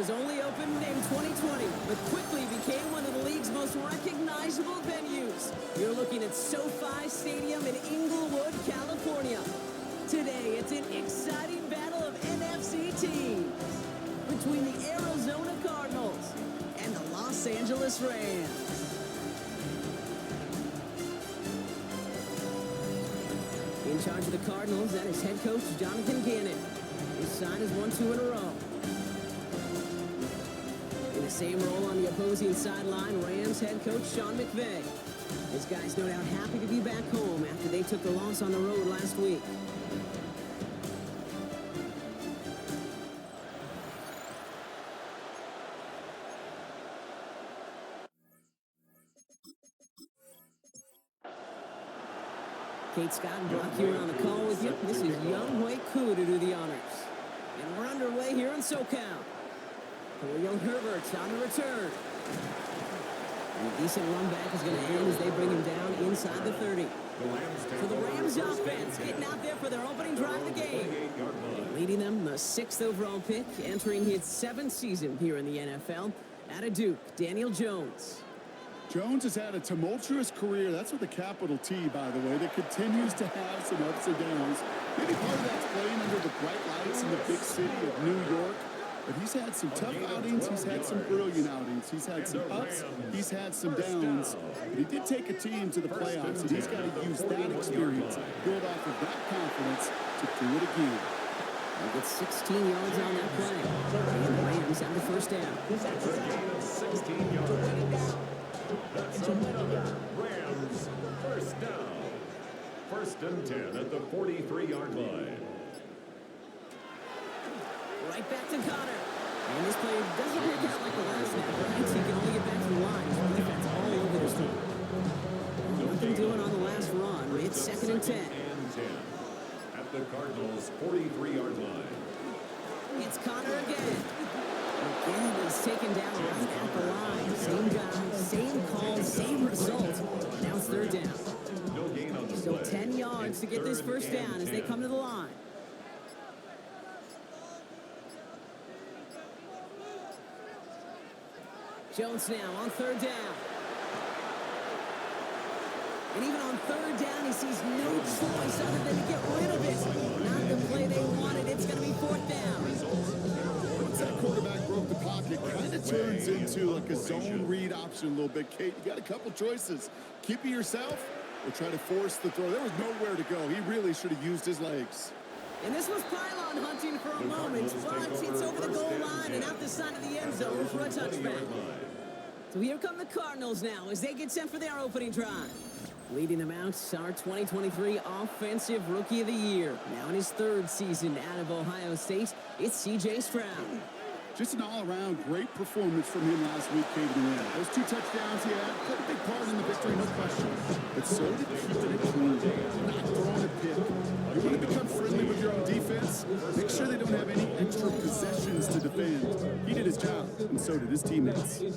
was only opened in 2020, but quickly became one of the league's most recognizable venues. You're looking at SoFi Stadium in Inglewood, California. Today, it's an exciting battle of NFC teams between the Arizona Cardinals and the Los Angeles Rams. In charge of the Cardinals, that is head coach Jonathan Gannon. His side has won 2 in a row. In the same role on the opposing sideline, Rams head coach Sean McVay. His guys no doubt happy to be back home after they took the loss on the road last week. Kate Scott and Brock here on the call with you. This is Young Hui Koo to do the honors. And we're underway here in SoCal. Young Herbert's on the return. And a decent run back is going to end as they bring him down inside the 30. So the Rams offense getting out there for their opening drive of the game. Leading them, the 6th overall pick, entering his 7th season here in the NFL. Out of Duke, Daniel Jones. Jones has had a tumultuous career. That's with a capital T, by the way, that continues to have some ups and downs. Maybe part of that's playing under the bright lights in the big city of New York. But he's had some tough outings. He's had some brilliant outings. He's had some ups. He's had some downs. But he did take a team to the playoffs, and he's got to use that experience, build off of that confidence to do it again. He gets 16 yards on that play. And the Rams have the first down. 16 yards. That's a Rams first down. 1st and 10 at the 43-yard line. Right back to Connor. And this play doesn't work out like the last snap, right? So he can only get back to the line. His defense all over this one. Nothing doing on the last run. It's 2nd and 10. At the Cardinals' 43-yard line. It's Connor again. Again, he's taken down right at the line. Same guy, same call, same result. Now it's 3rd down. No gain on the Still play. 10 yards to get this first down as they come to the line. Jones now on 3rd down. And even on 3rd down, he sees no choice other than to get rid of it. Not the play they wanted. It's going to be 4th down. Once that quarterback broke the pocket, kind of turns into like a zone read option a little bit. Kate, you got a couple choices. Keep it yourself or try to force the throw. There was nowhere to go. He really should have used his legs. And this was pylon hunting for a moment, but it's over the goal line and out the side of the end zone for a touchback. So here come the Cardinals now as they get set for their opening drive. Leading them out, our 2023 Offensive Rookie of the Year. Now in his 3rd season out of Ohio State, it's C.J. Stroud. Just an all-around great performance from him last week, Kate. Those 2 touchdowns he had played a big part in the victory, no question. But so did keeping it clean, not throwing a pick. You want to become friendly with your own defense? Make sure they don't have any extra possessions to defend. He did his job, and so did his teammates. It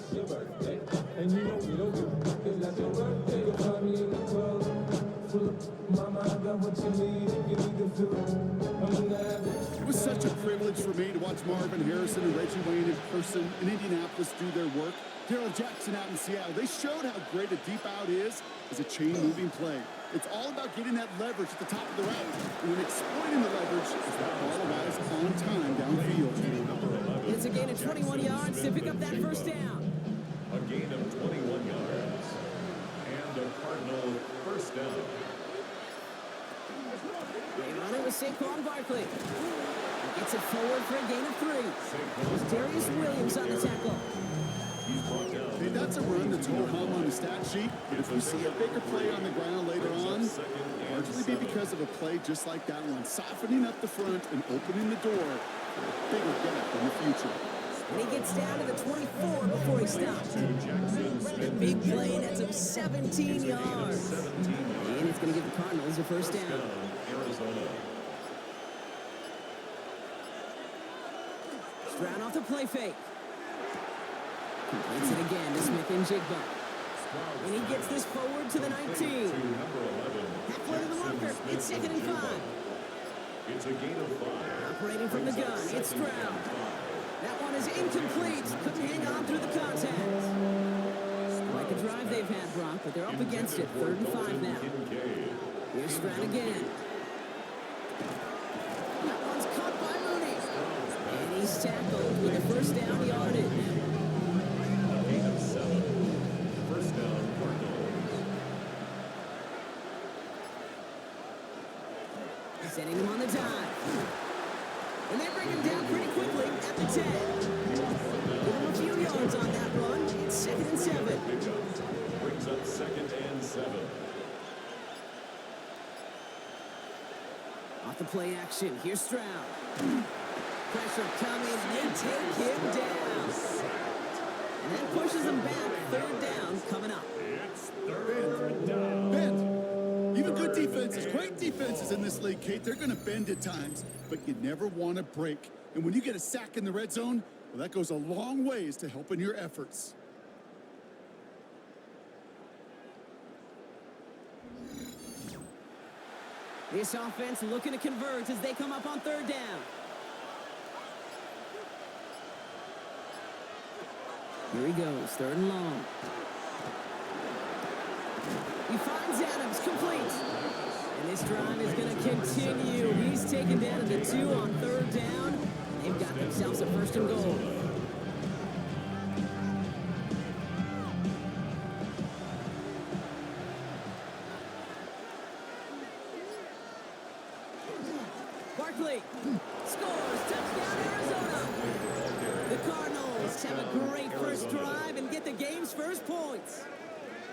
was such a privilege for me to watch Marvin Harrison and Reggie Wayne in person in Indianapolis do their work. Darrell Jackson out in Seattle, they showed how great a deep out is as a chain-moving play. It's all about getting that leverage at the top of the route and then exploiting the leverage as that ball arrives on time downfield. It's a gain of 21 yards to pick up that first down. A gain of 21 yards. And a Cardinal first down. They run it with Saquon Barkley. He gets it forward for a gain of 3. There's Darius Williams on the tackle. Hey, that's a run that's no hum on the stat sheet, but if we see a bigger play on the ground later on, largely be because of a play just like that one, softening up the front and opening the door for a bigger gap in the future. And he gets down to the 24 before he stops. Big play, that's him 17 yards. And it's going to give the Cardinals a first down. Stroud off the play fake. Completes it again to Smith and Jigba. And he gets this forward to the 19. Halfway to the marker. It's 2nd and 5. It's a gain of 5. Operating from the gun, it's Stroud. That one one is incomplete. Couldn't hang on through the contact. Like a drive they've had, Brock, but they're up against it. 3rd and 5 now. Here's Stroud again. That one's caught by Mooney. And he's tackled with a first down yardage. Gain of 7. First down, Cardinals. Sending him on the dive. And they bring him down pretty quickly at the 10. Give him a few yards on that run. It's 2nd and 7. Brings up 2nd and 7. Off the play action. Here's Stroud. Pressure coming. They take him down. And that pushes him back. 3rd down coming up. It's 3rd down. Bend. Even good defenses, great defenses in this league, Kate, they're going to bend at times, but you never want to break. And when you get a sack in the red zone, well, that goes a long ways to helping your efforts. This offense looking to convert as they come up on 3rd down. Here he goes, 3rd and long. He finds Adams, complete. And this drive is going to continue. He's taken down to the 2 on 3rd down. They've got themselves a 1st and goal. Barkley scores. Touchdown, Arizona. The Cardinals have a great first drive and get the game's first points.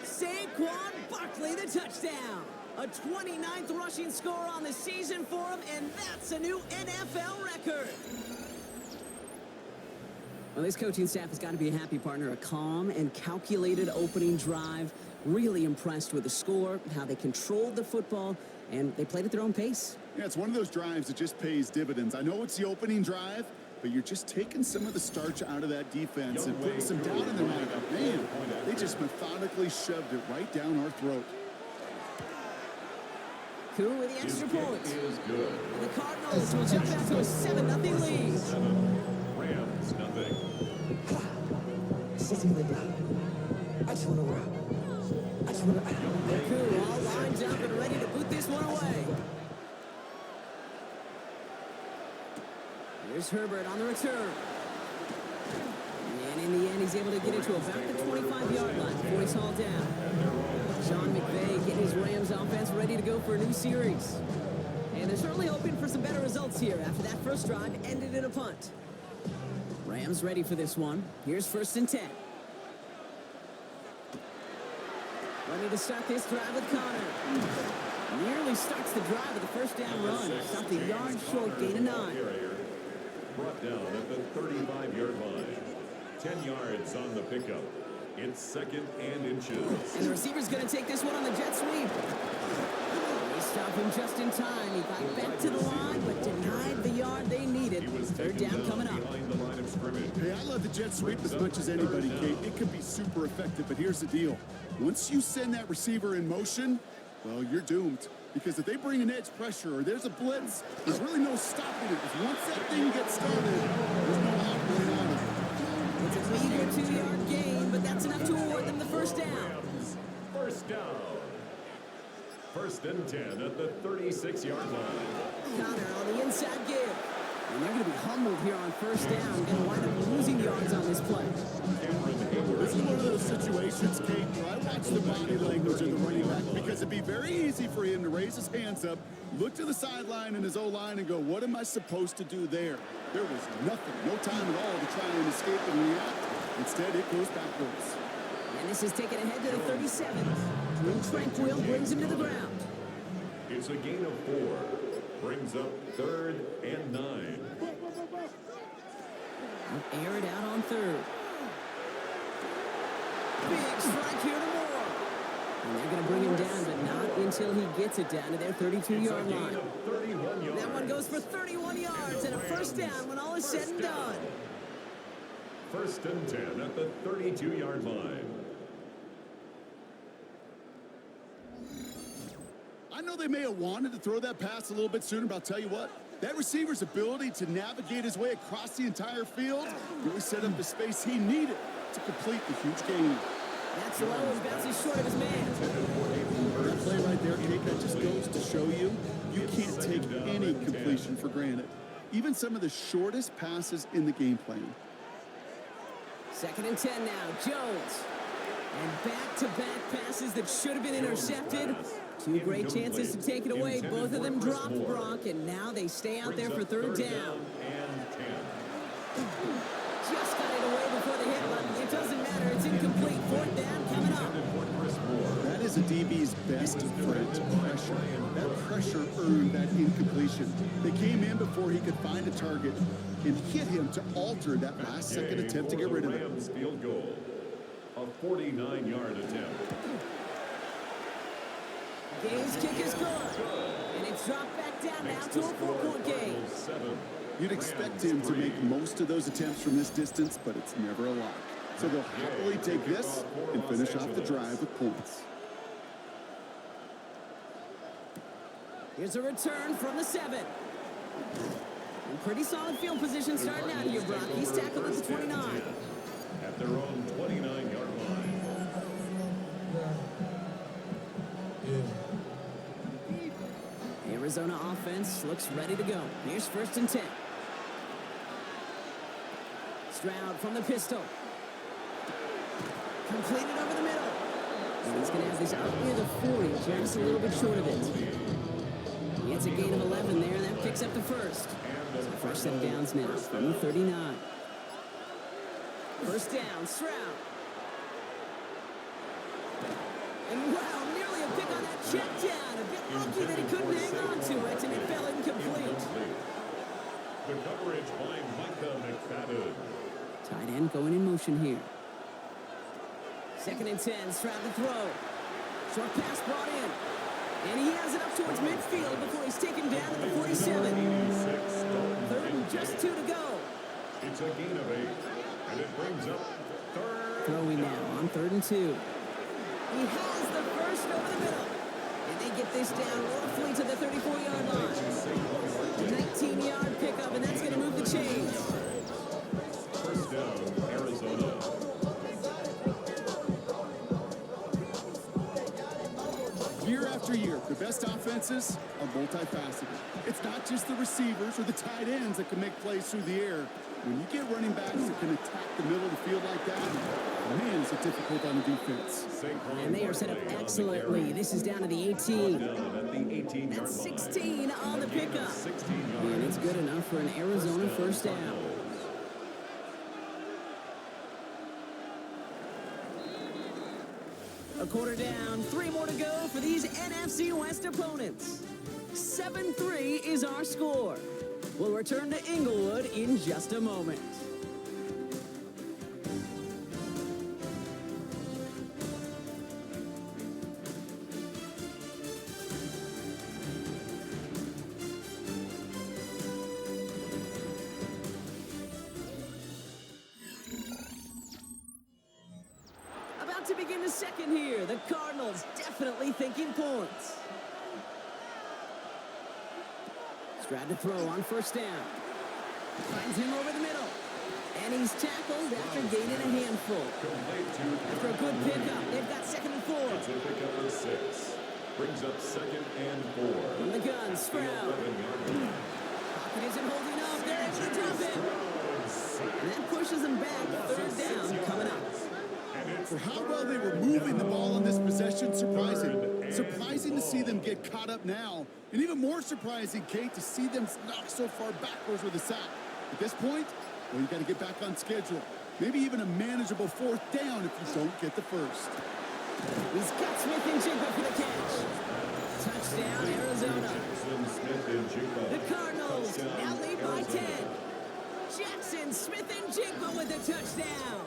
Saquon Barkley, the touchdown. A 29th rushing score on the season for him, and that's a new NFL record. Well, this coaching staff has got to be a happy partner. A calm and calculated opening drive. Really impressed with the score, how they controlled the football, and they played at their own pace. Yeah, it's one of those drives that just pays dividends. I know it's the opening drive, but you're just taking some of the starch out of that defense and putting some doubt in their mind. Man, they just methodically shoved it right down our throat. Cool with the extra point. Is good. And the Cardinals will jump back to a 7-0 lead. 7. Rams, nothing. They're cool, all lined up and ready to boot this one away. Here's Herbert on the return. And in the end, he's able to get it to about the 25-yard line before he's hauled down. Sean McVay getting his Rams offense ready to go for a new series. And they're certainly hoping for some better results here after that first drive ended in a punt. Rams ready for this one. Here's 1st and 10. Ready to start this drive with Connor. Nearly starts the drive with a first down run. Stopped a yard short, gain of 9. Brought down at the 35-yard line. 10 yards on the pickup. It's 2nd and inches. And the receiver's going to take this one on the jet sweep. They stop him just in time. He got back to the line, but denied the yard they needed. 3rd down coming up. Behind the line of scrimmage. Hey, I love the jet sweep as much as anybody, Kate. It can be super effective, but here's the deal. Once you send that receiver in motion, well, you're doomed. Because if they bring an edge pressure or there's a blitz, there's really no stopping it. Because once that thing gets started, there's no operating on it. It's a meager 2-yard gain, but that's enough to award them the first down. Rams, first down. 1st and 10 at the 36-yard line. Connor on the inside give. And they're going to be humbled here on first down. Going to wind up losing yards on this play. This is one of those situations, Kate, where I watch the body language of the running back because it'd be very easy for him to raise his hands up, look to the sideline in his O-line and go, what am I supposed to do there? There was nothing, no time at all to try and escape and react. Instead, it goes backwards. And this is taken ahead to the 37. Drew Tranquil brings him to the ground. It's a gain of 4. Brings up 3rd and 9. Air it out on 3rd. Big strike here to Moore. And they're going to bring him down, but not until he gets it down to their 32-yard line. That one goes for 31 yards and a first down when all is said and done. 1st and 10 at the 32-yard line. I know they may have wanted to throw that pass a little bit sooner, but I'll tell you what, That receiver's ability to navigate his way across the entire field really set up the space he needed to complete the huge gain. That's low and bounces short of his man. That play right there, Kate, that just goes to show you, you can't take any completion for granted. Even some of the shortest passes in the game plan. 2nd and 10 now, Jones. And back-to-back passes that should have been intercepted. 2 great chances to take it away. Both of them dropped, Brock, and now they stay out there for 3rd down. Just got it away before the hit button. It doesn't matter. It's incomplete. 4th down coming up. That is a DB's best friend, pressure. That pressure earned that incompletion. They came in before he could find a target and hit him to alter that last-second attempt to get rid of it. Field goal. A 49-yard attempt. Gaines' kick is good. And it's dropped back down now to a 4-point game. You'd expect him to make most of those attempts from this distance, but it's never a lock. So they'll happily take this and finish off the drive with points. Here's a return from the 7. And pretty solid field position starting out here, Brock. He's tackled at the 29. At their own 29-yard line. Arizona offense looks ready to go. Here's 1st and 10. Stroud from the pistol. Completed over the middle. And he's going to have this out near the 40, just a little bit short of it. He gets a gain of 11 there, and that picks up the 1st. So fresh set of downs now from the 39. 1st down, Stroud. And wow, nearly a pick on that check down. A bit lucky that he couldn't hang on to it, and it fell incomplete. The coverage by Micah McFadden. Tight end going in motion here. 2nd and 10, Stroud to throw. Short pass brought in. And he has it up towards midfield before he's taken down at the 47. 3rd and just 2 to go. It's a gain of 8. And it brings up 3rd. Throwing now on 3rd and 2. He has the 1st over the middle. And they get this down roughly to the 34-yard line. 19-yard pickup, and that's going to move the chains. 1st down, Arizona. Year after year, the best offenses are multifaceted. It's not just the receivers or the tight ends that can make plays through the air. When you get running backs that can attack the middle of the field like that, man, is it difficult on the defense. And they are set up excellently. This is down to the 18. That's 16 on the pickup. And it's good enough for an Arizona 1st down. A quarter down, 3 more to go for these NFC West opponents. 7-3 is our score. We'll return to Inglewood in just a moment. About to begin the 2nd here. The Cardinals definitely thinking points. Stroud to throw on 1st down. Finds him over the middle. And he's tackled after gaining a handful. After a good pickup, they've got 2nd and 4. It's a pickup of 6. Brings up 2nd and 4. From the gun, Stroud. Pocket isn't holding up. They're able to drop it. And that pushes them back. 3rd down coming up. For how well they were moving the ball in this possession, surprising. Surprising to see them get caught up now. And even more surprising, Kate, to see them knocked so far backwards with a sack. At this point, well, you got to get back on schedule. Maybe even a manageable 4th down if you don't get the 1st. He's got Smith and Jigba for the catch. Touchdown, Arizona. The Cardinals now lead by 10. Jackson, Smith and Jigba with a touchdown.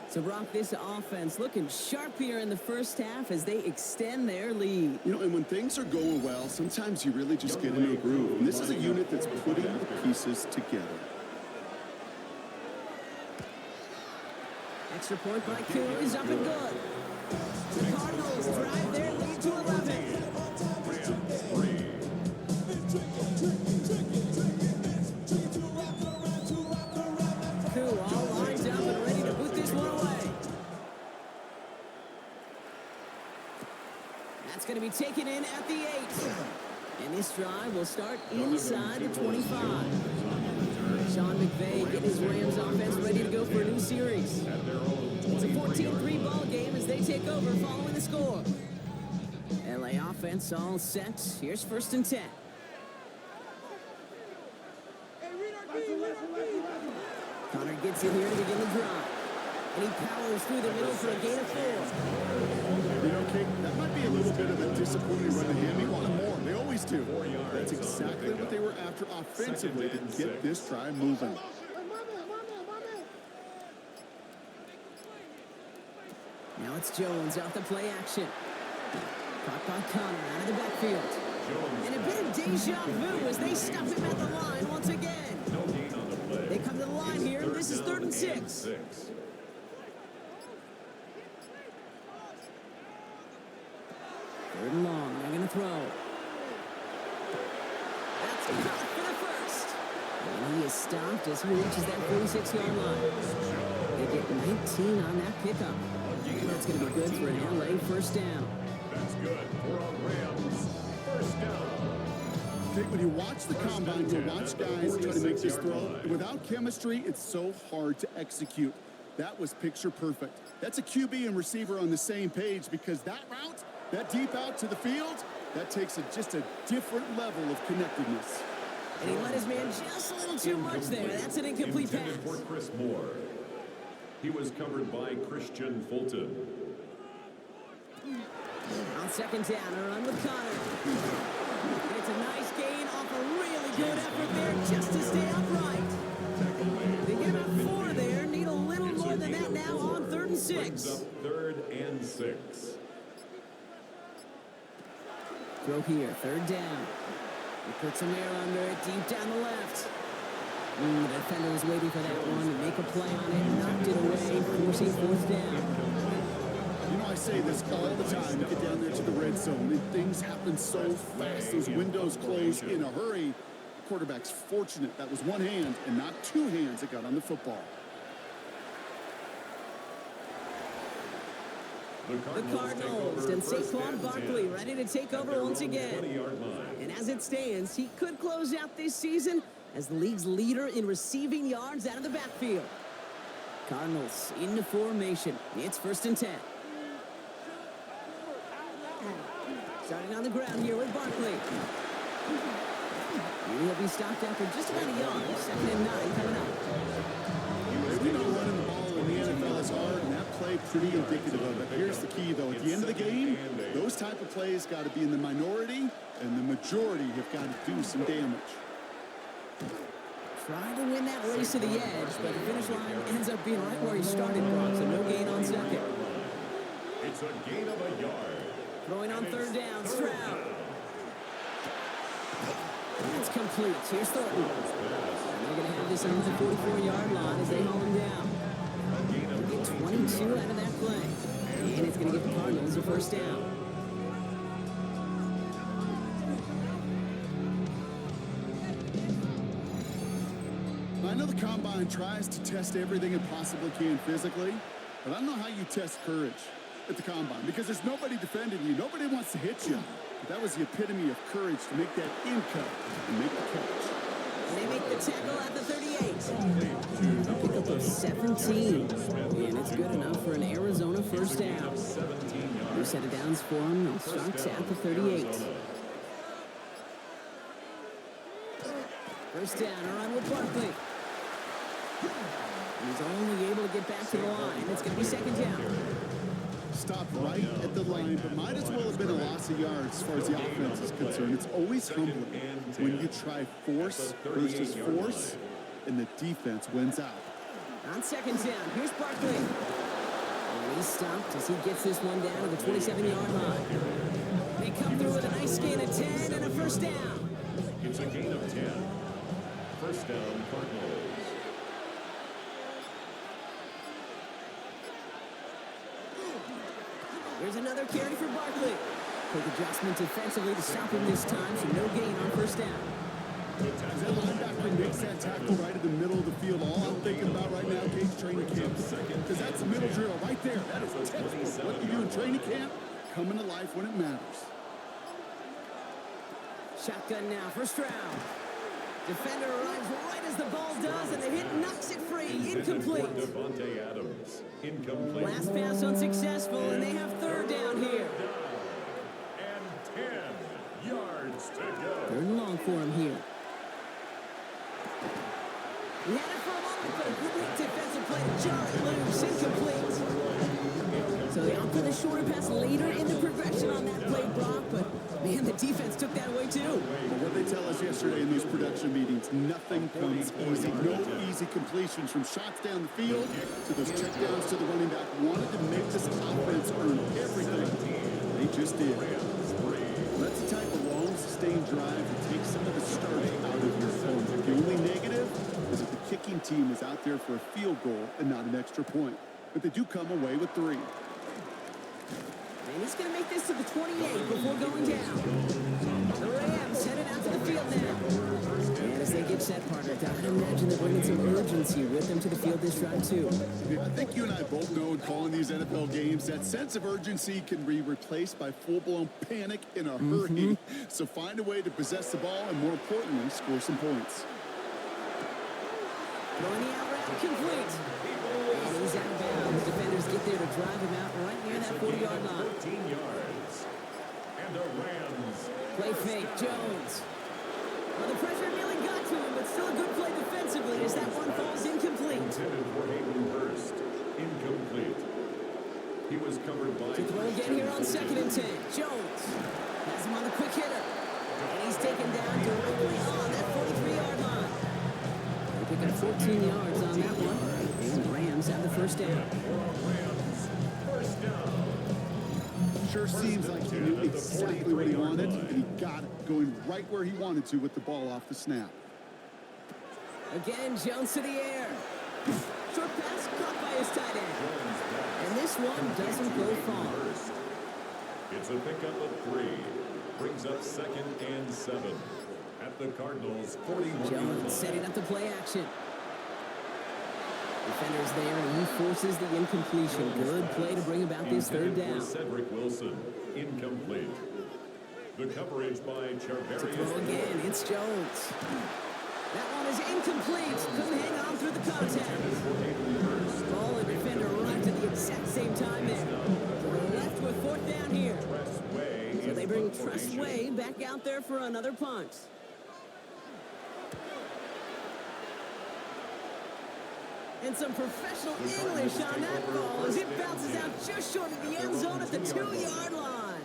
So, Brock, this offense looking sharp here in the 1st half as they extend their lead. You know, and when things are going well, sometimes you really just get into a groove. And this is a unit that's putting the pieces together. Extra point by Coon is up and good. The Cardinals drive their lead to 11. That's going to be taken in at the 8. And this drive will start inside the 25. Sean McVay getting his Rams offense ready to go for a new series. It's a 14-3 ball game as they take over following the score. LA offense all set. Here's 1st and 10. Connor gets it here to begin the drive. And he powers through the middle for a gain of 4. You know, Kate, that might be a little bit of a disappointing run to him. He wanted more. They always do. That's exactly what they were after offensively to get this drive moving. Now it's Jones off the play action. Caught by Connor out of the backfield. And a bit of deja vu as they stop him at the line once again. They come to the line here. This is 3rd and 6. Third and long. They're going to throw. That's caught for the 1st. And he is stopped as he reaches that 46-yard line. They get 19 on that pickup. And that's going to be good for an LA 1st down. That's good for a Rams 1st down. When you watch the combine, you watch guys try to make this throw. Without chemistry, it's so hard to execute. That was picture perfect. That's a QB and receiver on the same page because that route, that deep out to the field, that takes just a different level of connectedness. And he let his man just a little too much there. That's an incomplete pass. For Chris Moore. He was covered by Christian Fulton. On 2nd down, a run with Connor. It's a nice gain off a really good effort there just to stay upright. They get about 4 there. Need a little more than that now on 3rd and 6. Up 3rd and 6. Throw here, 3rd down. He puts some air under it, deep down the left. The defender was waiting for that one to make a play on it, knocked it away, forcing 4th down. You know, I say this all the time. You get down there to the red zone, and things happen so fast. Those windows close in a hurry. The quarterback's fortunate that was one hand and not 2 hands that got on the football. The Cardinals and Saquon Barkley ready to take over once again. And as it stands, he could close out this season as the league's leader in receiving yards out of the backfield. Cardinals into formation. It's 1st and 10. Starting on the ground here with Barkley. He'll be stopped after just about a yard. 2nd and 9 coming up. We know running the ball in the NFL is hard, and that play pretty indicative of it. Here's the key, though. At the end of the game, those type of plays got to be in the minority, and the majority have got to do some damage. Trying to win that race to the edge, but the finish line ends up being right where he started, Brock, so no gain on 2nd. It's a gain of a yard. Throwing on 3rd down, Stroud. That's complete. Here's Thornton. They're going to have this on the 44-yard line as they haul him down. They get 22 out of that play. And it's going to give the Cardinals a 1st down. I know the Combine tries to test everything it possibly can physically, but I don't know how you test courage at the Combine because there's nobody defending you. Nobody wants to hit you. But that was the epitome of courage to make that in cut and make the catch. And they make the tackle at the 38. A pickup of 17. And it's good enough for an Arizona 1st down. New set of downs for him. They'll start at the 38. 1st down, a run with Barkley. He's only able to get back to the line. It's going to be 2nd down. Stopped right at the line, but might as well have been a loss of yards as far as the offense is concerned. It's always humbling when you try force versus force, and the defense wins out. On 2nd down, here's Barkley. And he's stopped as he gets this one down to the 27-yard line. They come through with a nice gain of 10 and a 1st down. It's a gain of 10. 1st down, Cardinals. Here's another carry for Barkley. Quick adjustment defensively to stop him this time, so no gain on 1st down. As that linebacker makes that tackle right in the middle of the field, all I'm thinking about right now, Kate's training camp. Because that's a middle drill right there. That is textbook. What you do in training camp, coming to life when it matters. Shotgun now, first round. Defender arrives right as the ball does, and the hit knocks it free. Incomplete. Devontae Adams. Incomplete. Last pass unsuccessful, and they have third down here. And 10 yards to go. Third and long for him here. He had it for a moment, but a great defensive play to jar it loose. Incomplete. So they opt for the shorter pass later in the progression on that play, Brock, but man, the defense took that away too. But what they tell us yesterday in those production meetings, nothing comes easy. No easy completions from shots down the field to those checkdowns to the running back. Wanted to make this offense earn everything. They just did. That's the type of long, sustained drive that takes some of the starch out of your opponent. The only negative is that the kicking team is out there for a field goal and not an extra point. But they do come away with 3. And he's going to make this to the 28 before going down. The Rams headed out to the field now. And as they get set, partner, I imagine they're bringing some urgency with them to the field this drive, too. I think you and I both know in calling these NFL games that sense of urgency can be replaced by full-blown panic in a hurry. So find a way to possess the ball and, more importantly, score some points. Throwing the out route complete. And he's out of bounds. Defenders get there to drive him out right near that 40-yard line. 13 yards. And the Rams. Play fake, Jones. Well, the pressure nearly got to him, but still a good play defensively as that one falls incomplete. Intended for Hayden Hurst. Incomplete. He was covered by... To throw again here on 2nd and 10. Jones has him on the quick hitter. And he's taken down directly on that 43-yard line. They pick up 14 yards on that one. And the Rams have the first down. Rams. First down. Sure seems like he knew exactly what he wanted, and he got it, going right where he wanted to with the ball off the snap. Again, Jones to the air. Short pass caught by his tight end. And this one doesn't go far. It's a pickup of 3. Brings up 2nd and 7. At the Cardinals, 41. Jones setting up the play action. Defenders there, and he forces the incompletion. Good play to bring about this third down. Cedric Wilson, incomplete. The coverage by Charvarius. Throw again, it's Jones. That one is incomplete. Couldn't hang on through the contact. Ball and defender arrived at the exact same time there. So we're left with 4th down here. So they bring Tressway back out there for another punt. And some professional English on that ball as it bounces out just short of the end zone at the 2-yard line.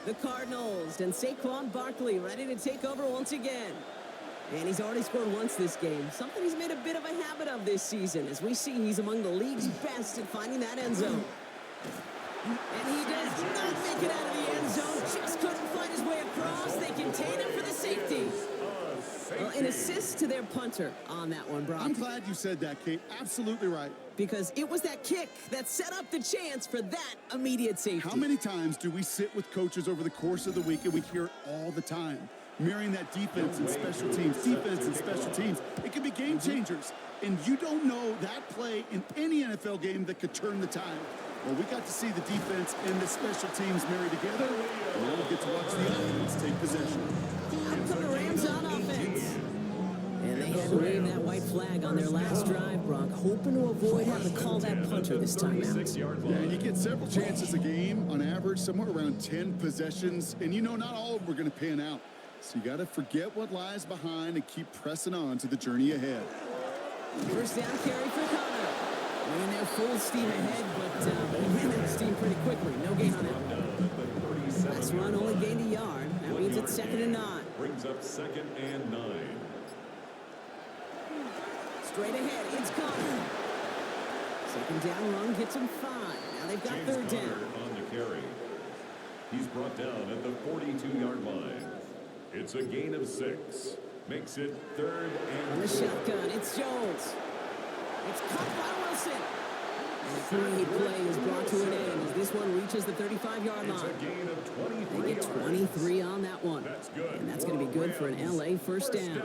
The Cardinals and Saquon Barkley ready to take over once again. And he's already scored once this game, something he's made a bit of a habit of this season. As we see, he's among the league's best at finding that end zone. And he does not make it out of the end zone. Just couldn't find his way across. They contain him for the safety. An assist to their punter on that one, Brock. I'm glad you said that, Kate. Absolutely right. Because it was that kick that set up the chance for that immediate safety. How many times do we sit with coaches over the course of the week and we hear it all the time? Mirroring that defense and special teams, it can be game changers. And you don't know that play in any NFL game that could turn the tide. Well, we got to see the defense and the special teams marry together. Now we'll get to watch the offense take possession. Out come the Rams on offense. And they had to wave that white flag on their last drive, Brock, hoping to avoid having to call that punter this time out. Yeah, and you get several chances a game, on average, somewhere around 10 possessions. And you know not all of them are going to pan out. So you got to forget what lies behind and keep pressing on to the journey ahead. First down carry for Connor. Running there full steam ahead, but he ran that steam pretty quickly. No gain on it. Last run only gained a yard. That means it's 2nd and 9. Brings up 2nd and 9. Straight ahead, it's Connor. 2nd down run gets him 5. Now they've got James 3rd down. Conner on the carry. He's brought down at the 42-yard line. It's a gain of 6. Makes it 3rd On and the 4. shotgun, it's Jones. It's caught by Wilson. And the 3 play is brought to an end as this one reaches the 35-yard It's line. a gain of 23 They get 23 on that one. That's good. And that's going to be good for an LA first down.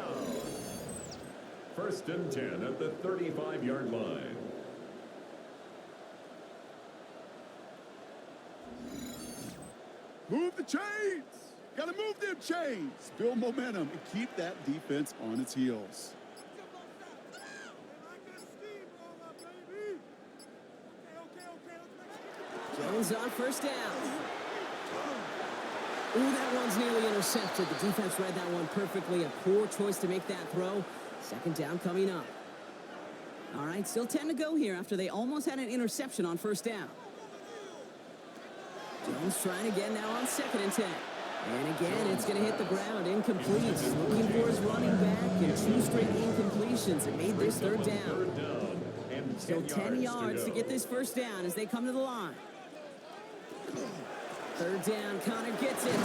1st and 10 at the 35-yard line. Move the chains. Got to move them chains. Build momentum and keep that defense on its heels. Jones on first down. Ooh, that one's nearly intercepted. The defense read that one perfectly. A poor choice to make that throw. Second down coming up. All right, still 10 to go here after they almost had an interception on first down. Jones trying again now on 2nd and 10. And again, it's going to hit the ground. Incomplete. Looking for his running back and 2 straight incompletions. It made this third down. Still 10 yards to get this first down as they come to the line. Third down, Connor gets it. And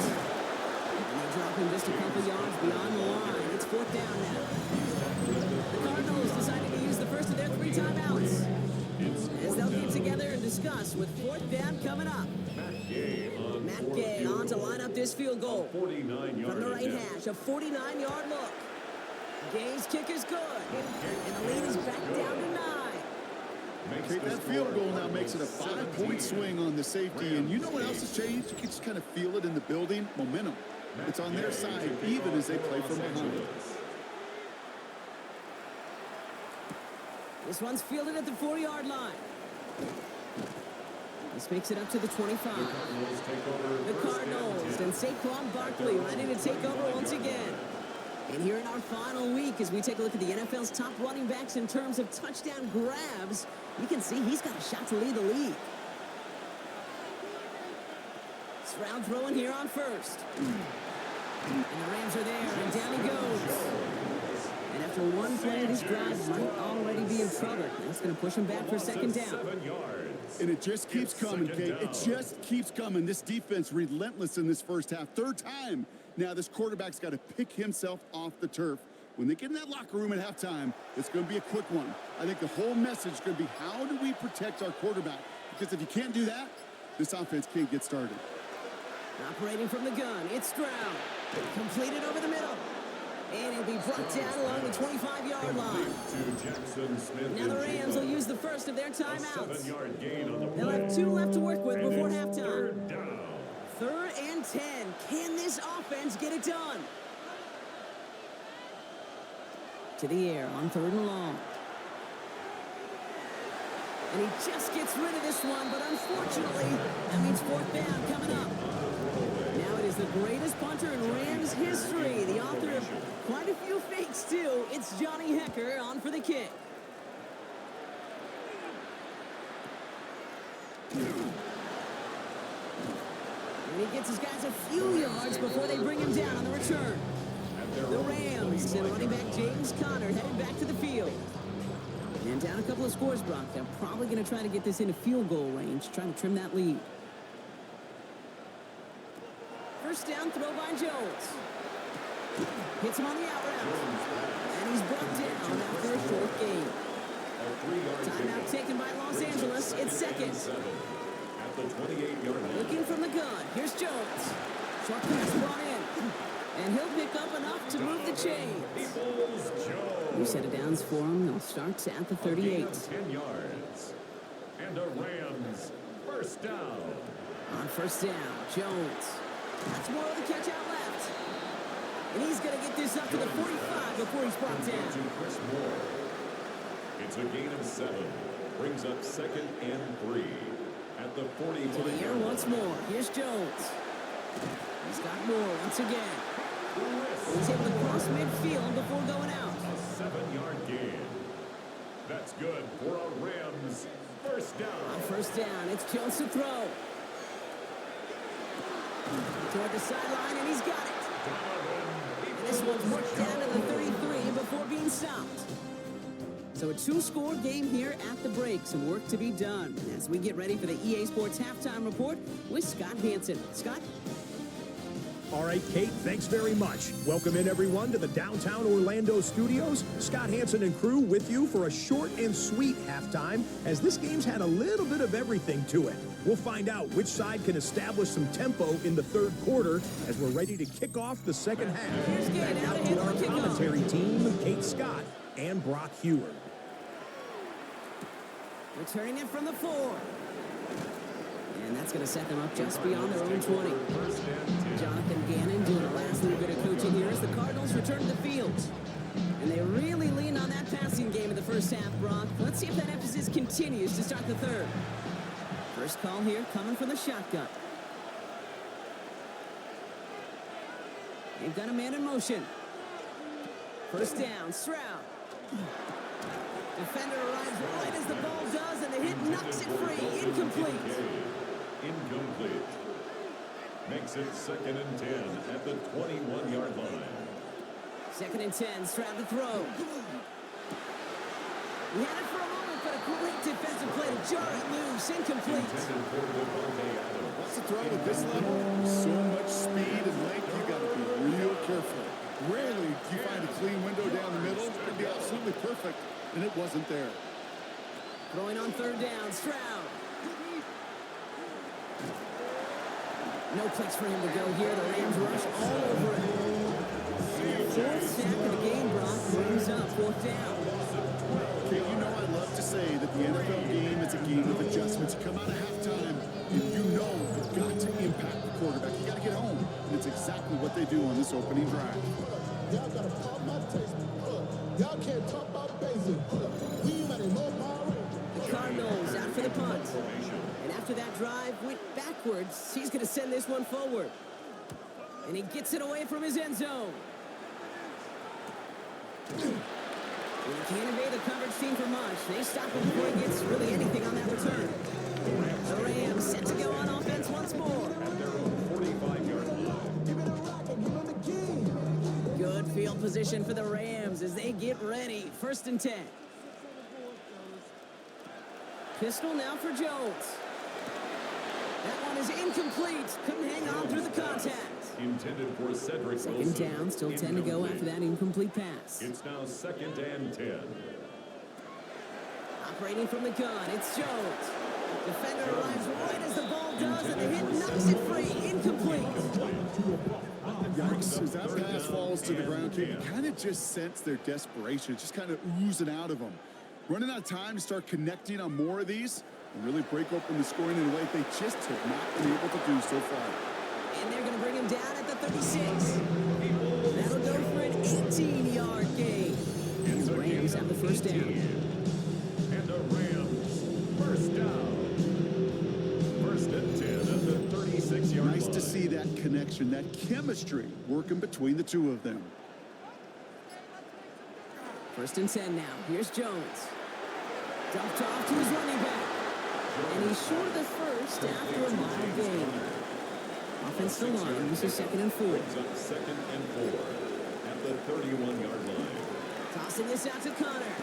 they drop him just a couple yards beyond the line. It's 4th down now. The Cardinals decided to use the first of their 3 timeouts. As they'll get together and discuss with 4th down coming up. Matt Gay on to line up this field goal. From the right hash, a 49-yard look. Gay's kick is good. And the lead is back down to 9. Okay, that field goal now makes it a 5-point swing on the safety. And you know what else has changed? You can just kind of feel it in the building. Momentum. It's on their side, even as they play from behind. This one's fielded at the 4-yard line. This makes it up to the 25. The Cardinals and Saquon Barkley ready to take over once again. And here in our final week, as we take a look at the NFL's top running backs in terms of touchdown grabs, you can see he's got a shot to lead the league. Stroud throwing here on first. And the Rams are there, and down he goes. And after one play, this drive might already be in trouble. That's going to push him back for 2nd down. And it just keeps coming, Kate. It just keeps coming. This defense relentless in this first half. 3rd time. Now this quarterback's got to pick himself off the turf. When they get in that locker room at halftime, it's going to be a quick one. I think the whole message is going to be, how do we protect our quarterback? Because if you can't do that, this offense can't get started. Operating from the gun, it's Stroud. Completed over the middle. And it'll be brought down along the 25-yard line. Now the Rams will use the first of their timeouts. They'll have 2 left to work with before halftime. 3rd and 10. Can this offense get it done? To the air on 3rd and long. And he just gets rid of this one, but unfortunately, that means 4th down coming up. Now it is the greatest punter in Rams history, the author of quite a few fakes too. It's Johnny Hecker on for the kick. And he gets his guys a few yards before they bring him down on the return. The Rams and running back James Conner headed back to the field. And down a couple of scores, Brock. They're probably going to try to get this into field goal range, trying to trim that lead. First down throw by Jones. Hits him on the out route. And he's brought down after a short gain. Timeout taken by Los Angeles. It's 2nd. Looking from the gun. Here's Jones. Short pass brought in. And he'll pick up enough to move the chains. New set of downs for him. They'll start at the 38. 10 yards. And a Rams first down. On first down, Jones. That's more of the catch out left. And he's going to get this up to the 45 before he's brought down. It's a gain of 7. Brings up 2nd and 3. At the 40. To the air once more. Here's Jones. He's got more once again. He's able to cross midfield before going out. A 7-yard gain. That's good for a Rams first down. On first down, it's Jones to throw. Toward the sideline, and he's got it. And this one's worked down to the 33 before being stopped. So a 2-score game here at the break. Some work to be done as we get ready for the EA Sports Halftime Report with Scott Hansen. Scott? All right, Kate, thanks very much. Welcome in, everyone, to the downtown Orlando studios. Scott Hansen and crew with you for a short and sweet halftime, as this game's had a little bit of everything to it. We'll find out which side can establish some tempo in the 3rd quarter as we're ready to kick off the 2nd half. Here's Gay now to handle Our the kickoff. commentary team, Kate Scott and Brock Hewer. Returning it from the 4. And that's going to set them up just beyond their own 20. First and 10. Jonathan Gannon doing a last little bit of coaching here as the Cardinals return to the field. And they really lean on that passing game in the first half, Brock. Let's see if that emphasis continues to start the third. First call here coming from the shotgun. They've got a man in motion. First down, Stroud. Defender arrives right as the ball does, and the hit knocks it free. Incomplete. Incomplete. Makes it 2nd and 10 at the 21-yard line. 2nd and 10, Stroud to throw. He had it for a moment, but a great defensive play to jar it loose. Incomplete. Intended for Devontae Adams. What's the throw at this level? So much speed and length, you got to be real careful. Rarely do you find a clean window down the middle. It could be absolutely perfect, and it wasn't there. Throwing on 3rd down, Stroud. No place for him to go here. The Rams rush all over it. And 4th sack of the game, Brock. Brings up 4th down. Okay, you know I love to say that the NFL game is a game of adjustments. You come out of halftime, and you know you've got to impact the quarterback. You got to get home, and it's exactly what they do on this opening drive. Y'all got to pop my taste. Y'all can't talk about basic. We ready, no power. The Cardinals out for the punt. And after that drive went backwards, he's going to send this one forward. And he gets it away from his end zone. And he can't evade the coverage team for much. They stop him before he gets really anything on that return. The Rams set to go on offense once more. At their own 45-yard line. Give it a rock and give him the key. Good field position for the Rams as they get ready. 1st and 10. Pistol now for Jones. That one is incomplete. Couldn't hang on through the contact. Intended for Cedric 2nd Wilson. down, still 10 to go after that incomplete pass. It's now 2nd and 10. Operating from the gun, it's Jones. Defender arrives right as the ball does, and the hit knocks it free. Incomplete. Yikes, as that pass falls to the ground, you kind of just sense their desperation, just kind of oozing out of them. Running out of time to start connecting on more of these and really break open the scoring in a way they just have not been able to do so far. And they're going to bring him down at the 36. That'll go for an 18-yard gain. And the Rams have the first down. And the Rams, first down. 1st and 10 at the 36-yard line. Nice to see that connection, that chemistry working between the two of them. 1st and 10 now. Here's Jones. Dumped off to his running back. And he's short of the first after a mild gain. Offensive line, this is 2nd and 4. Brings up 2nd and 4 at the 31-yard line. Tossing this out to Connor.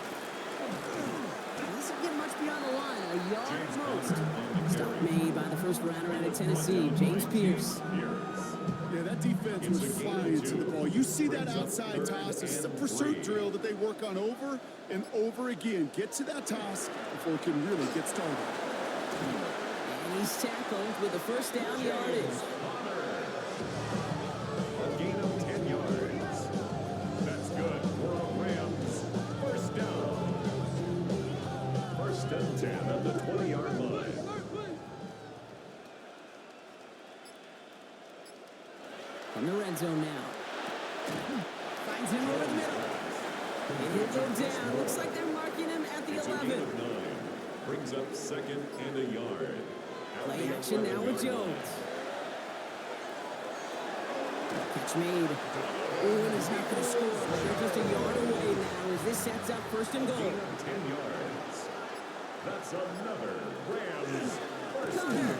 Doesn't get much beyond the line, a yard at most. Stop made by the first rounder out of Tennessee, James Pierce. Yeah, that defense was flying to the ball. You see that outside toss. This is a pursuit drill that they work on over and over again. Get to that toss before it can really get started. And he's tackled with the first down yardage. A gain of 10 yards. That's good for a Rams. First down. 1st and 10 at the 20-yard line. In the red zone now. Finds him over the middle. And he'll go down. Looks like they're marking him at the It's a gain 11. of 9. Brings up 2nd and a yard. Play action now with Jones. Catch made. Oh, and he's not going to score. They're just a yard away now as this sets up 1st and goal. Gain of 10 yards. That's another Rams first Connor down.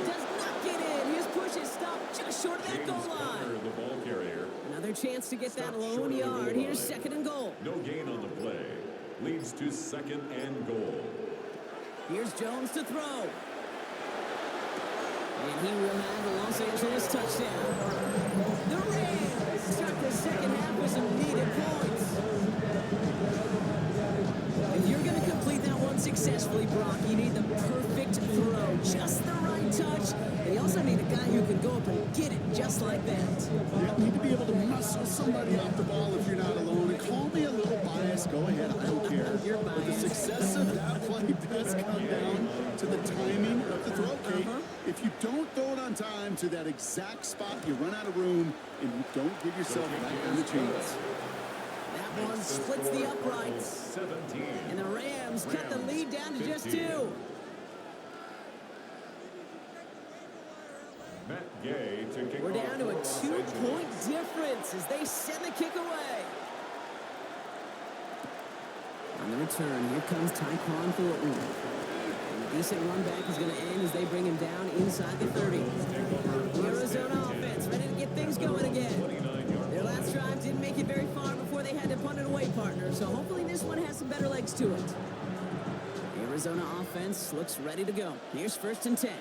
does not get in. His push is stopped just short of that James goal line. Conner, the ball carrier. Another chance to get that Stopped short lone of the yard. goal Here's line. 2nd and goal. No gain on the play. Leads to 2nd and goal. Here's Jones to throw. And he will have a Los Angeles touchdown. The Rams start the second half with some needed points. If you're going to complete that one successfully, Brock, you need the perfect throw. Just the right touch. And you also need a guy who can go up and get it just like that. You need to be able to muscle somebody off the ball if you're not alone. And call me a little biased. Go ahead. I don't care. You're But the biased. success of that play does come down to the timing of the throw, Kate. If If you don't throw it on time to that exact spot, you run out of room, and you don't give yourself that kind of chance. That one splits the uprights. And the Rams cut the lead down to just 2. We're down to a 2-point difference as they send the kick away. On the return, here comes Tyquan Thornton. And a decent run back is going to end as they bring him down inside the 30. The Arizona offense ready to get things going again. Their last drive didn't make it very far before they had to punt it away, partner, so hopefully this one has some better legs to it. The Arizona offense looks ready to go. Here's 1st and 10.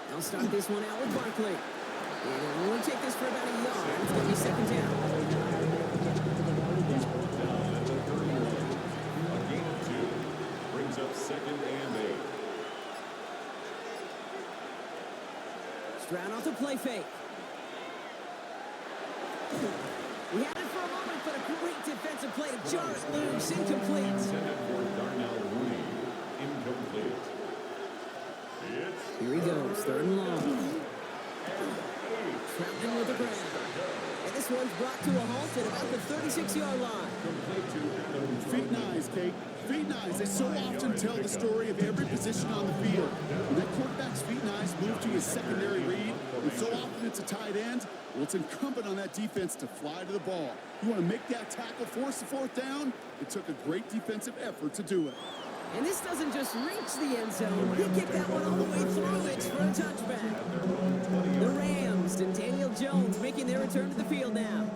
They'll start this one out with Barkley. And we'll take this for about a yard. It's going to be 2nd down. A gain of 2 brings up 2nd and 8. Stroud off the play fake. We had it for a moment, but a great defensive play to jar it loose. Incomplete. Intended for Darnell Mooney. Incomplete. Here he goes, 3rd and long. Trapped in with the ground. And this one's brought to a halt at about the 36-yard line. Feet nice, Kate. Feet nice. They so often tell the story of every position on the field. When that quarterback's feet nice move to his secondary read, and so often it's a tight end, well, it's incumbent on that defense to fly to the ball. You want to make that tackle, force the 4th down? It took a great defensive effort to do it. And this doesn't just reach the end zone. He kicked that one all the way through it for a touchback. The Rams and Daniel Jones making their return to the field now.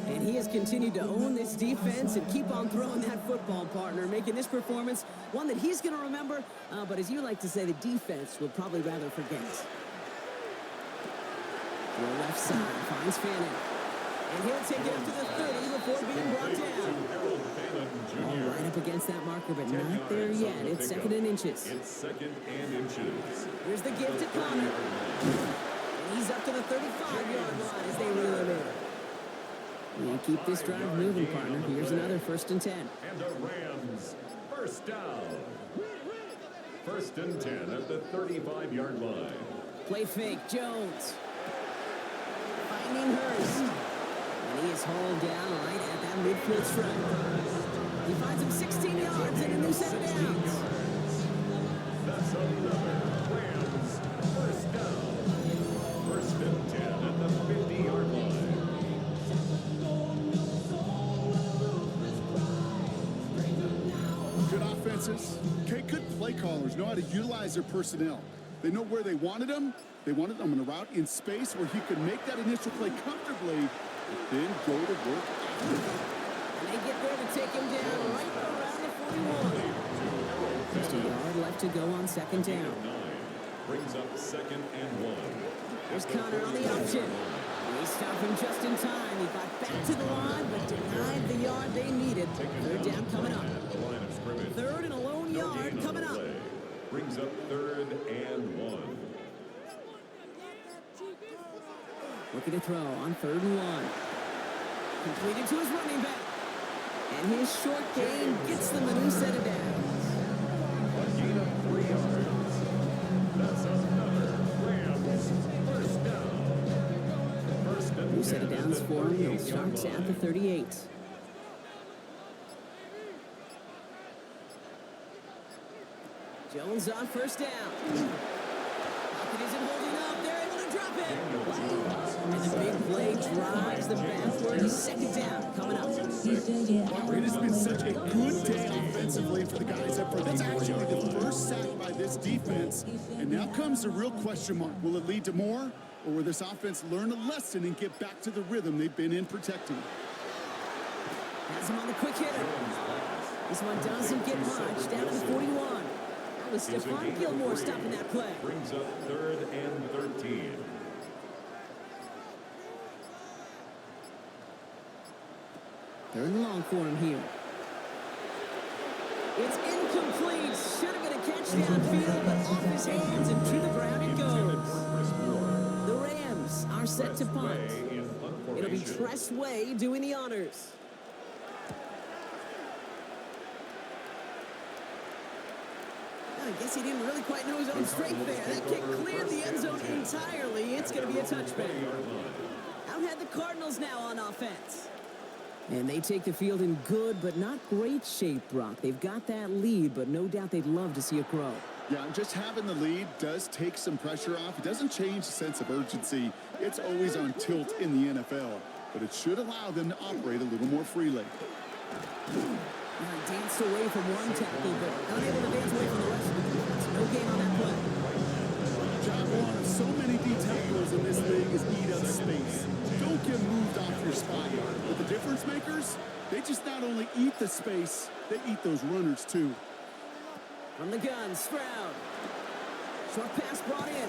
And he has continued to own this defense and keep on throwing that football, partner, making this performance one that he's going to remember, but as you like to say, the defense will probably rather forget. The left side finds Fanning. And he'll take it up to the 30 before being brought down. All right up against that marker, but not there yet. It's 2nd and inches. It's 2nd and inches. Here's the give to Connor. And he's up to the 35-yard line as they reel him in. And keep this drive moving, partner. Here's another 1st and 10. And the Rams, 1st down. 1st and 10 at the 35-yard line. Play fake, Jones. Finding Hurst. And he is hauled down right at that midfield stripe. He finds him 16 yards and a new set of downs. That's another Rams 1st down. 1st and 10 at the 50-yard line. Good offenses. Okay, good play callers know how to utilize their personnel. They know where they wanted them. They wanted them on a route in space where he could make that initial play comfortably, and then go to work. And they get there to take him down right around the 41. Just a yard left to go on 2nd down. Brings up 2nd and 1. There's Connor on the option. They stop him just in time. He got back to the line, but denied the yard they needed. 3rd down coming up. 3rd and a lone yard coming up. Brings up 3rd and 1. Looking to throw on 3rd and 1. Completed to his running back. And his short game gets them a new set of downs. A gain of 3 yards. That's another Rams 1st down. 1st and New set of 10 downs at the for him. He'll 38-yard start at line. the 38. Jones on 1st down. Pocket isn't holding up. They're able to drop it. And the big play drives them backward. 2nd down coming up. It has been such a good day offensively for the guys up front. That's actually the first sack by this defense. And now comes the real question mark. Will it lead to more? Or will this offense learn a lesson and get back to the rhythm they've been in protecting? Has him on the quick hitter. This one doesn't get much. Down to the 41. That was Stephon Gilmore stopping that play. Brings up 3rd and 13. Third and long for him here. It's incomplete. Should have been a catch downfield, but off his hands and to the ground it goes. The Rams are set to punt. It'll be Tress Way doing the honors. I guess he didn't really quite know his own strength there. That kick cleared the end zone entirely. It's going to be a touchback. Out had the Cardinals now on offense. And they take the field in good but not great shape, Brock. They've got that lead, but no doubt they'd love to see it grow. Yeah, just having the lead does take some pressure off. It doesn't change the sense of urgency. It's always on tilt in the NFL, but it should allow them to operate a little more freely. Danced away from one tackle, but unable to dance away from the rest of the defense. No gain on that play. Job one of so many D tackles in this thing is eat up space. Don't get moved off your spot. But the difference makers, they just not only eat the space, they eat those runners too. From the gun, Stroud. Short pass brought in.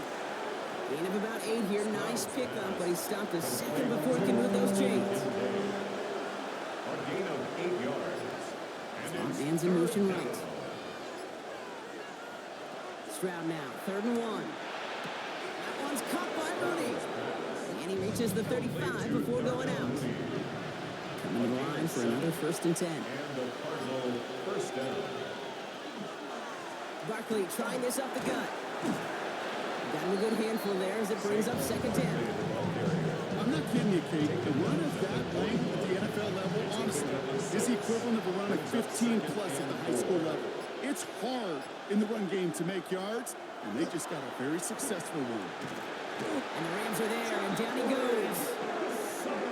Gain of about 8 here. Nice pickup, but he stopped a second before he can move those chains. A gain of 8 yards. Man's in motion right. Stroud now, 3rd and 1. That one's caught by Mooney. And he reaches the 35 before going out. Coming to the line for another 1st and 10. And the Cardinal first down. Barkley trying this up the gut. Got him a good handful there as it brings up 2nd down. I'm not kidding you, Kate. A run of that length at the NFL level, honestly, is the equivalent of a run of 15 plus at the high school level. It's hard in the run game to make yards, and they just got a very successful one. And the Rams are there, and down he goes.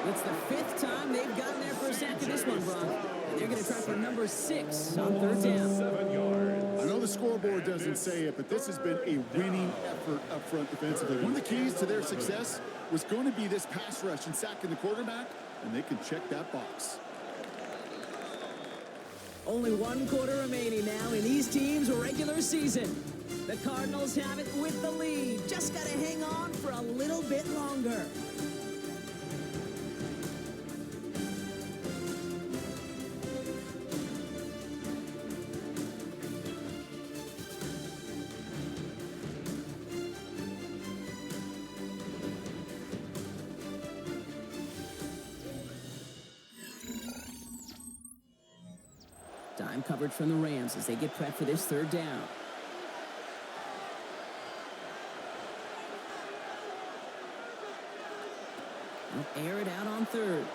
It's the 5th time they've gotten there for a sack in this one, Brock. And they're going to try for number 6 on 3rd down. 7 yards. I know the scoreboard doesn't say it, but this has been a winning effort up front defensively. One of the keys to their success was going to be this pass rush and sacking the quarterback, and they can check that box. Only 1 quarter remaining now in these teams' regular season. The Cardinals have it with the lead. Just got to hang on for a little bit longer. Time coverage from the Rams as they get prepped for this 3rd down. They'll air it out on 3rd. And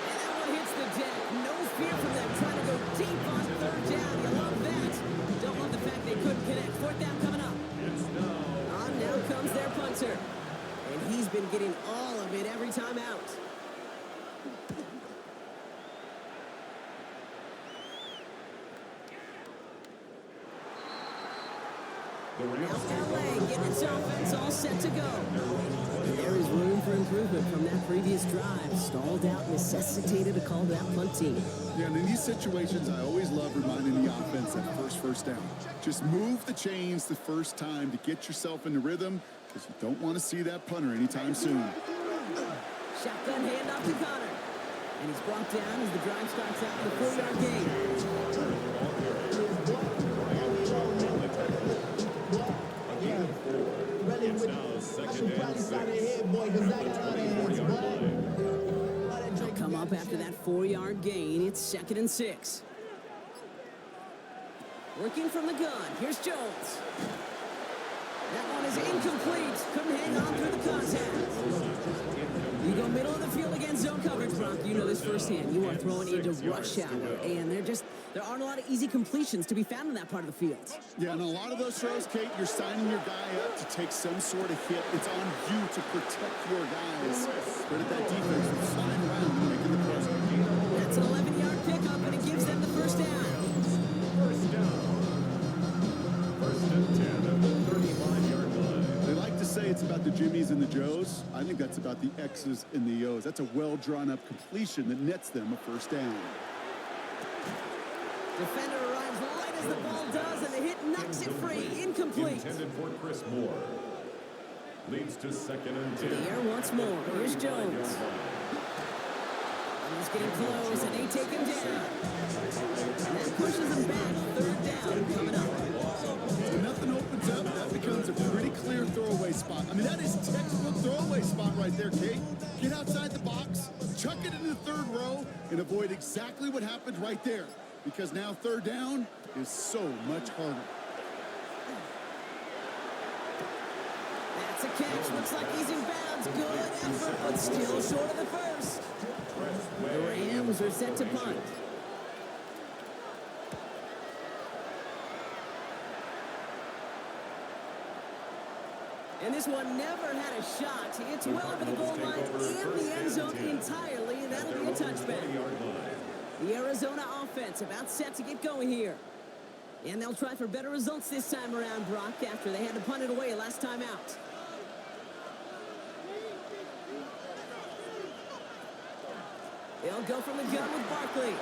that one hits the deck. No fear from them trying to go deep on 3rd down. You love that. Don't love the fact they couldn't connect. 4th down coming up. It's now. On now comes their punter. And he's been getting all of it every time out. Now LA getting its offense all set to go. And there is room for improvement from that previous drive. Stalled out, necessitated a call to that punt team. Yeah, and in these situations, I always love reminding the offense that first down. Just move the chains the first time to get yourself in the rhythm, because you don't want to see that punter anytime soon. Shotgun handoff to Connor. And he's brought down as the drive starts out with a 4-yard gain. It's now 2nd and 6. They'll come up after that 4-yard gain. It's 2nd and 6. Working from the gun. Here's Jones. That one is incomplete. Couldn't hang on through the contact. You go middle of the field against zone coverage, Brock. You know this firsthand. You are throwing into rush hour, and there aren't a lot of easy completions to be found in that part of the field. Yeah, and a lot of those throws, Kate, you're signing your guy up to take some sort of hit. It's on you to protect your guys. But at that defense, we're flying around and making the press. That's an 11-yard pickup, and it gives them the 1st down. 1st down. 1st and 10 at the 35-yard line. They like to say it's about the Jimmies and the Joes. I think that's about the X's and the O's. That's a well-drawn-up completion that nets them a 1st down. Defender arrives right as the ball does, and the hit knocks it free. Incomplete. Intended for Chris Moore. Leads to 2nd and 10. To the air once more. Here's Jones. And he's getting close, and they take him down. And that pushes him back. 3rd down coming up. When nothing opens up, that becomes a pretty clear throwaway spot. I mean, that is textbook throwaway spot right there, Kate. Get outside the box, chuck it in the 3rd row, and avoid exactly what happened right there, because now third down is so much harder. That's a catch. Looks like he's in bounds. Good effort, but still short of the first. The Rams are set to punt. And this one never had a shot. It's well over the goal line and the end zone entirely, and that'll be a touchback. The Arizona offense about set to get going here. And they'll try for better results this time around, Brock, after they had to punt it away last time out. They'll go from the gun with Barkley.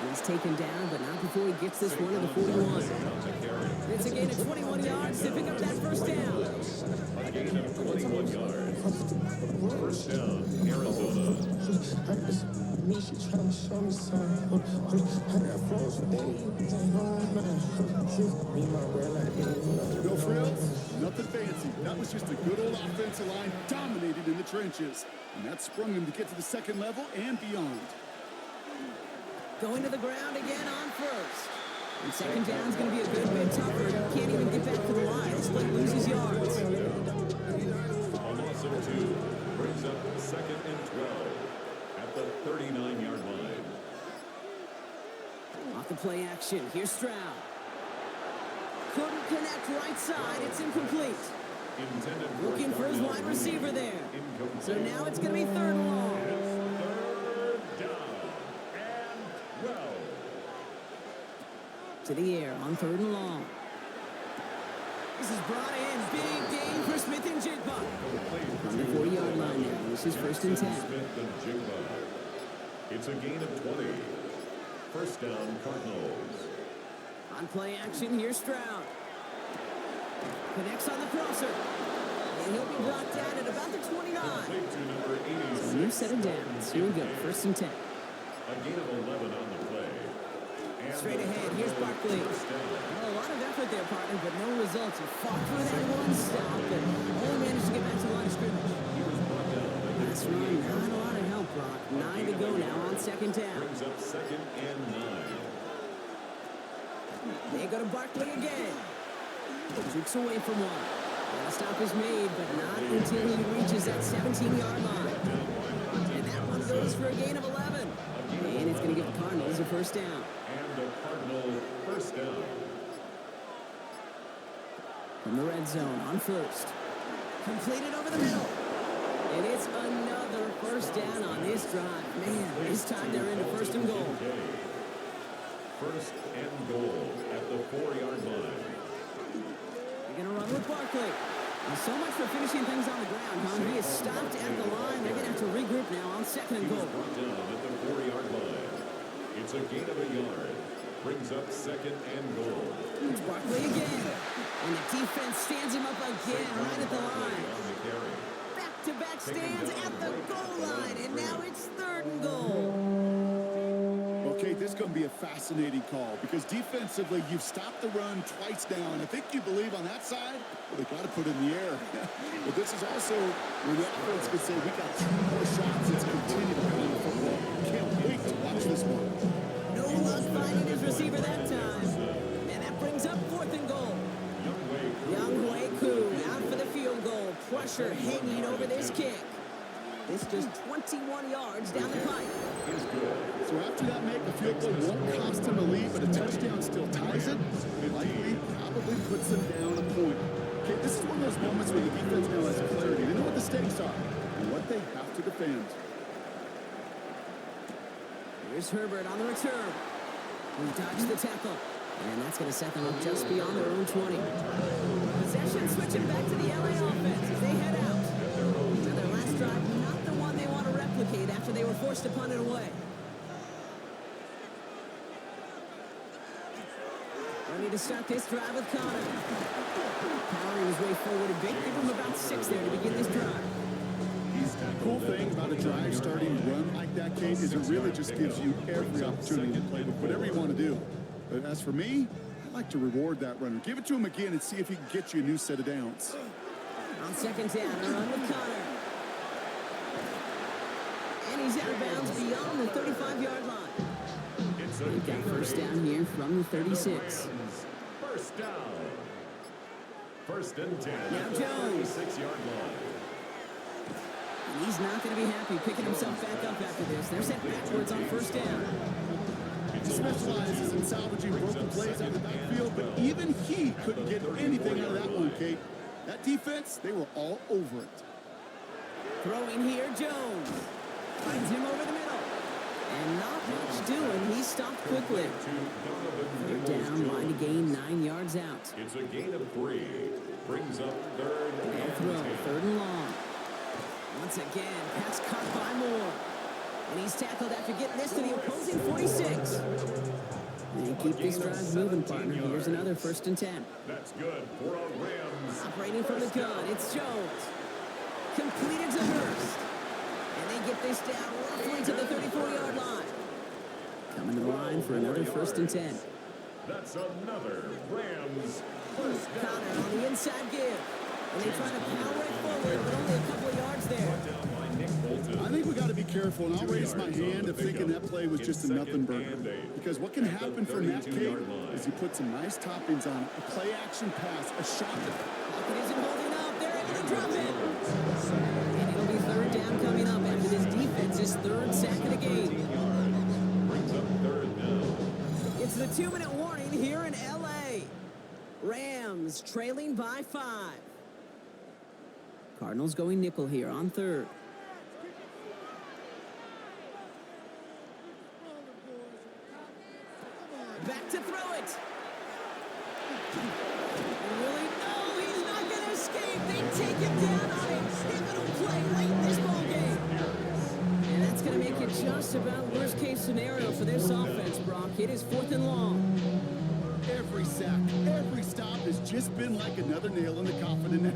He's taken down, but not before he gets this one to the 41. It's a gain of 21 yards to pick up that first down. A gain of 21 yards. First down, Arizona. No frills, nothing fancy. That was just a good old offensive line dominated in the trenches. And that sprung him to get to the second level and beyond. Going to the ground again on first. And second down's going to be a good bit tougher. He can't even get back to the line. This play loses yards. A loss of 2 brings up second and 12 at the 39-yard line. Off the play action. Here's Stroud. Couldn't connect right side. It's incomplete. Looking for his wide receiver there. So now it's going to be third and long. To the air on third and long. This is brought in. Big gain for Smith and Jigba. On the 40-yard line now. This is first and 10. It's a gain of 20. First down, Cardinals. On play action, here's Stroud. Connects on the crosser. And he'll be brought down at about the 29. So new set of downs. Here we go. First and 10. A gain of 11 on the play. Straight ahead, here's Barkley. Well, a lot of effort there, partner, but no results. He fought through that one stop and only managed to get back to the line of scrimmage. That's right, not a lot of help, Brock. 9 to go now on second down. Brings up second and 9. They go to Barkley again. Jukes away from one. And the stop is made, but not until he reaches that 17-yard line. And that one goes for a gain of 11. And it's going to give the Cardinals a first down. And a Cardinal first down. From the red zone on first. Completed over the middle. And it's another first down on this drive. Man, this time they're into first and goal. First and goal at the 4-yard line. They're going to run with Barkley. And so much for finishing things on the ground, huh? He is stopped at the line. They're going to have to regroup now on second and goal. Brought down at the 4-yard line. It's a gain of a yard. Brings up second and goal. It's Barkley again. And the defense stands him up again right at the line. Back-to-back stands at the goal line. And now it's third and goal. Okay, this is going to be a fascinating call because defensively, you've stopped the run twice down. I think you believe on that side, well, they got to put it in the air. But this is also where the offense could say, we got 2 more shots. Let's continue to play the football. Can't wait to watch this one. No luck finding his receiver that time. And that brings up fourth and goal. Young Koo out for the field goal. Pressure hanging over this kick. This just 21 yards down the pipe. So after that make, the field goal won't cost him a lead, but a touchdown still ties it. Likely probably puts them down a point. Okay, this is one of those moments where the defense now has clarity. They know what the stakes are and what they have to defend. Here's Herbert on the return. He dodged the tackle. And that's going to set them up just beyond their own 20. Possession switching back to the LA offense as they head out. Now their last drive, not the one they want to replicate after they were forced to punt it away. Ready to start this drive with Connor. Powering his way forward a bit. Give him about 6 there to begin this drive. The cool thing about a drive starting run like that, Kate, is it really just gives you every opportunity to play with whatever you want to do. But as for me, I like to reward that runner. Give it to him again and see if he can get you a new set of downs. On second down, a run with Connor. And he's out of bounds on the 35-yard line. It's a They've got first down here from the 36. First down. First and 10 Now at the Jones. 36-yard line. And he's not going to be happy picking himself back up after this. They're sent backwards on first down. He specializes in salvaging broken plays out of the backfield, but even he couldn't get anything out of that one, Kate. That defense, they were all over it. Throwing here, Jones. Finds him over the middle. And not much doing. He stopped quickly. Third down, line to gain 9 yards out. It's a gain of 3. Brings up third And throw, third and long. Once again, pass caught by Moore. And he's tackled after getting this to the opposing 46. And keep this drive moving, partner. Here's another first and 10. That's good for a Rams. Operating from the gun, it's Jones. Completed to Hurst. And they get this down roughly to the 34-yard line. Coming to the line for another first and 10. That's another Rams first down. Connor on the inside give. And they try to power it forward, but only a couple of yards there. I think we got to be careful, and I'll raise my hand of thinking that play was just a nothing burger. Because what can happen from that, Kate, is you put some nice toppings on it. A play-action pass, a shot. Pocket isn't holding up. They're able to drop it. And it'll be third down coming up after this defense's third sack of the game. Brings up third down. It's the 2-minute warning here in L.A. Rams trailing by 5. Cardinals going nickel here on third. Back to throw it. Really? No, he's not going to escape. They take him down on a pivotal play late in this ball game. And that's going to make it just about worst-case scenario for this offense, Brock. It is 4th and long. Every sack, every stop has just been like another nail in the coffin. And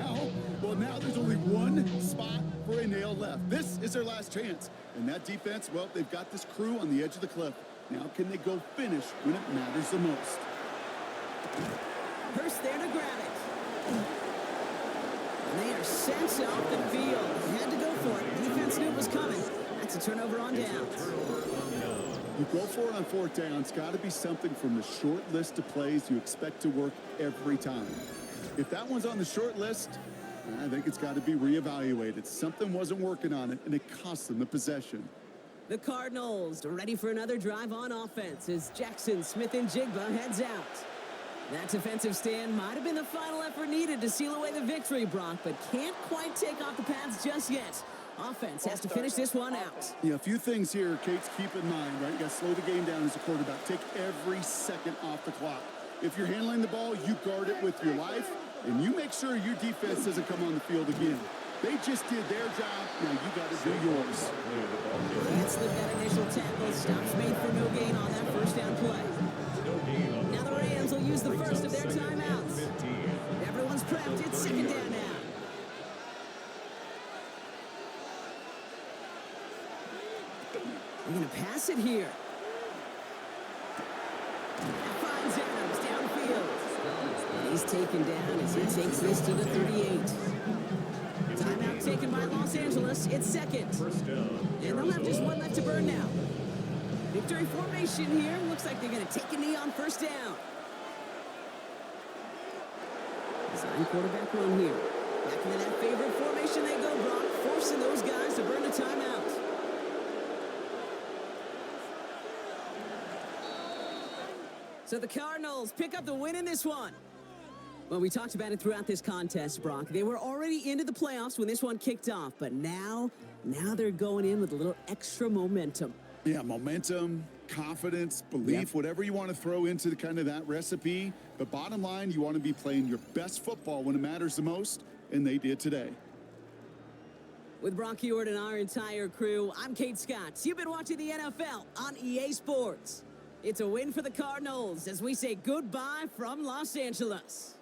now there's only one spot for a nail left. This is their last chance. And that defense, well, they've got this crew on the edge of the cliff. Now can they go finish when it matters the most? Hurst there to grab it. And they are sent off the field. They had to go for it. Defense knew it was coming. That's a turnover on downs. You go for it on 4th down. It's got to be something from the short list of plays you expect to work every time. If that one's on the short list, I think it's got to be reevaluated. Something wasn't working on it, and it cost them the possession. The Cardinals are ready for another drive on offense as Jackson, Smith, and Jigba heads out. That defensive stand might have been the final effort needed to seal away the victory, Brock, but can't quite take off the pads just yet. Offense has to finish this one out. Yeah, a few things here, Kate's, keep in mind, right? You got to slow the game down as a quarterback. Take every second off the clock. If you're handling the ball, you guard it with your life, and you make sure your defense doesn't come on the field again. They just did their job. Now you got to do yours. Let's look at initial tackle. Stops made for no gain on that first down play. Now the Rams will use the first of their timeouts. Everyone's prepped. It's second down now. They're going to pass it here. Finds Adams downfield. And he's taken down as he takes this to the 38. Timeout taken by Los Angeles. It's second. And they'll have just one left to burn now. Victory formation here. Looks like they're going to take a knee on first down. Design quarterback run here. Back into that favorite formation they go, Brock, forcing those guys to burn a timeout. So the Cardinals pick up the win in this one. Well, we talked about it throughout this contest, Brock. They were already into the playoffs when this one kicked off, but now they're going in with a little extra momentum. Yeah, momentum, confidence, belief, whatever you want to throw into the kind of that recipe. But bottom line, you want to be playing your best football when it matters the most, and they did today. With Brock Heward and our entire crew, I'm Kate Scott. You've been watching the NFL on EA Sports. It's a win for the Cardinals as we say goodbye from Los Angeles.